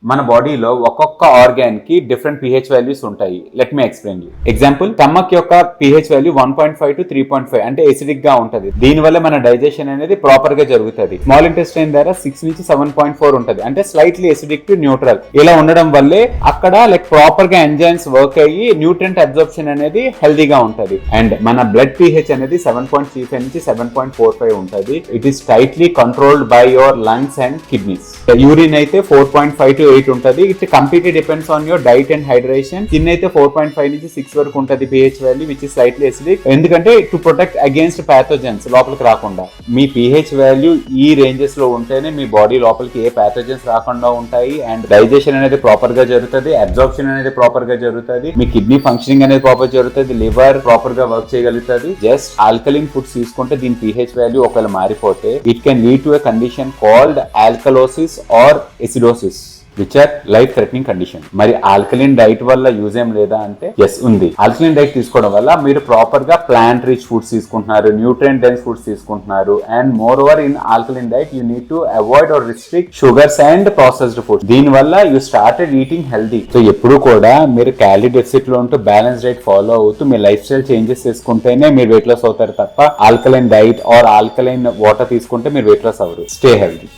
మన బాడీలో ఒక్కొక్క ఆర్గాన్ కి డిఫరెంట్ pH వాల్యూస్ ఉంటాయి. Let me explain you. Example, stomach యొక్క pH వాల్యూ 1.5 to 3.5 అంటే ఎసిడిక్ గా ఉంటది. దీని వల్ల మన డైజెషన్ అనేది ప్రాపర్ గా జరుగుతుంది. స్మాల్ ఇంటెస్టైన్ ద్వారా 6 నుంచి 7.4 ఉంటది, అంటే స్లైట్లీ ఎసిడిక్ టు న్యూట్రల్. ఇలా ఉండడం వల్లే అక్కడ ప్రాపర్ గా ఎంజైమ్స్ వర్క్ అయ్యి న్యూట్రియంట్ అబ్జార్ప్షన్ అనేది హెల్దీగా ఉంటది. అండ్ మన బ్లడ్ pH అనేది 7.35 నుంచి 7.45 ఉంటది. It is tightly controlled by your lungs and kidneys. Urine అయితే 4.5 to 8 ఉంటది. It completely depends on your diet and hydration. Skin అయితే 4.5 నుంచి 6 వరకు ఉంటది pH value, which is slightly acidic. ఎందుకంటే టు ప్రొటెక్ట్ అగేన్స్ట్ పాథోజన్స్, లోపలికి రాకుండా. మీ pH వాల్యూ ఈ రేంజెస్ లో ఉంటేనే మీ బాడీ లోపలికి ఏ పాథోజన్స్ రాకుండా ఉంటాయి. అండ్ డైజెషన్ అనేది ప్రాపర్ గా జరుగుతుంది, అబ్జార్ప్షన్ అనేది ప్రాపర్ గా జరుగుతుంది, మీ కిడ్నీ ఫంక్షనింగ్ అనేది ప్రాపర్ జరుగుతుంది, లివర్ ప్రాపర్ గా వర్క్ చేయగలుగుతుంది. జస్ట్ ఆల్కలిన్ ఫుడ్స్ తీసుకుంటే దీని pH వాల్యూ ఒకవేళ మారిపోతే it can lead to a condition called alkalosis or acidosis, which are life threatening condition. మరి ఆల్కలిన్ డైట్ వల్ల యూజ్ ఏం లేదా అంటే ఎస్ ఉంది. ఆల్కలిన్ డైట్ తీసుకోవడం వల్ల మీరు ప్రాపర్ గా ప్లాంట్ రిచ్ ఫుడ్స్ తీసుకుంటున్నారు, న్యూట్రియంట్ డెన్స్ ఫుడ్స్ తీసుకుంటున్నారు. And moreover in alkaline diet you need to avoid or restrict sugars and processed foods. దీని వల్ల you started eating healthy. So ఎప్పుడు కూడా మీరు క్యాలరీ డెఫిసిట్ లో ఉంటూ బ్యాలెన్స్ డైట్ ఫాలో అవుతూ మీ లైఫ్ స్టైల్ చేంజెస్ చేసుకుంటేనే మీరు వెయిట్ లాస్ అవుతారు తప్ప alkaline diet are alkaline water తీసుకుంటే మీరు వెయిట్ లాస్ అవ్వరు. Stay healthy.